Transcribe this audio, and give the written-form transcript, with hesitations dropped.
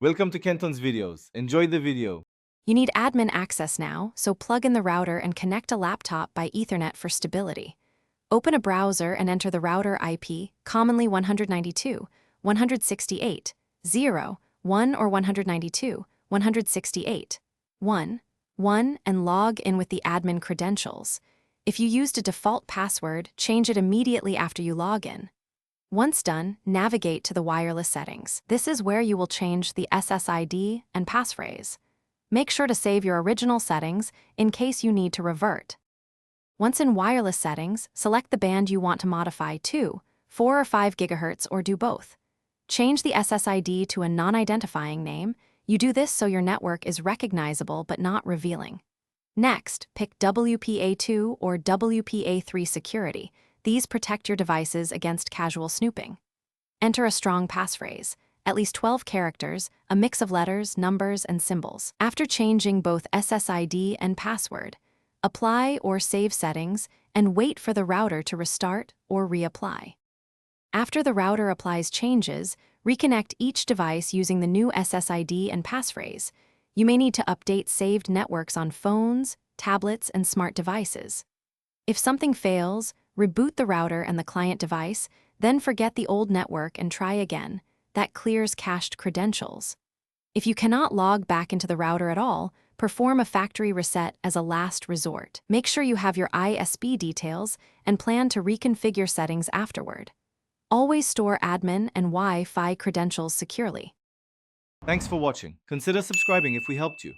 Welcome to Kenton's videos. Enjoy the video. You need admin access now, so plug in the router and connect a laptop by Ethernet for stability. Open a browser and enter the router IP, commonly 192.168.0.1 or 192.168.1.1, and log in with the admin credentials. If you used a default password, change it immediately after you log in. Once done, navigate to the wireless settings. This is where you will change the SSID and passphrase. Make sure to save your original settings in case you need to revert. Once in wireless settings, select the band you want to modify to 4 or 5 GHz or do both. Change the SSID to a non-identifying name. You do this so your network is recognizable but not revealing. Next, pick WPA2 or WPA3 security. These protect your devices against casual snooping. Enter a strong passphrase, at least 12 characters, a mix of letters, numbers, and symbols. After changing both SSID and password, apply or save settings and wait for the router to restart or reapply. After the router applies changes, reconnect each device using the new SSID and passphrase. You may need to update saved networks on phones, tablets, and smart devices. If something fails, reboot the router and the client device, then forget the old network and try again. That clears cached credentials. If you cannot log back into the router at all, perform a factory reset as a last resort. Make sure you have your ISP details and plan to reconfigure settings afterward. Always store admin and Wi-Fi credentials securely. Thanks for watching. Consider subscribing if we helped you.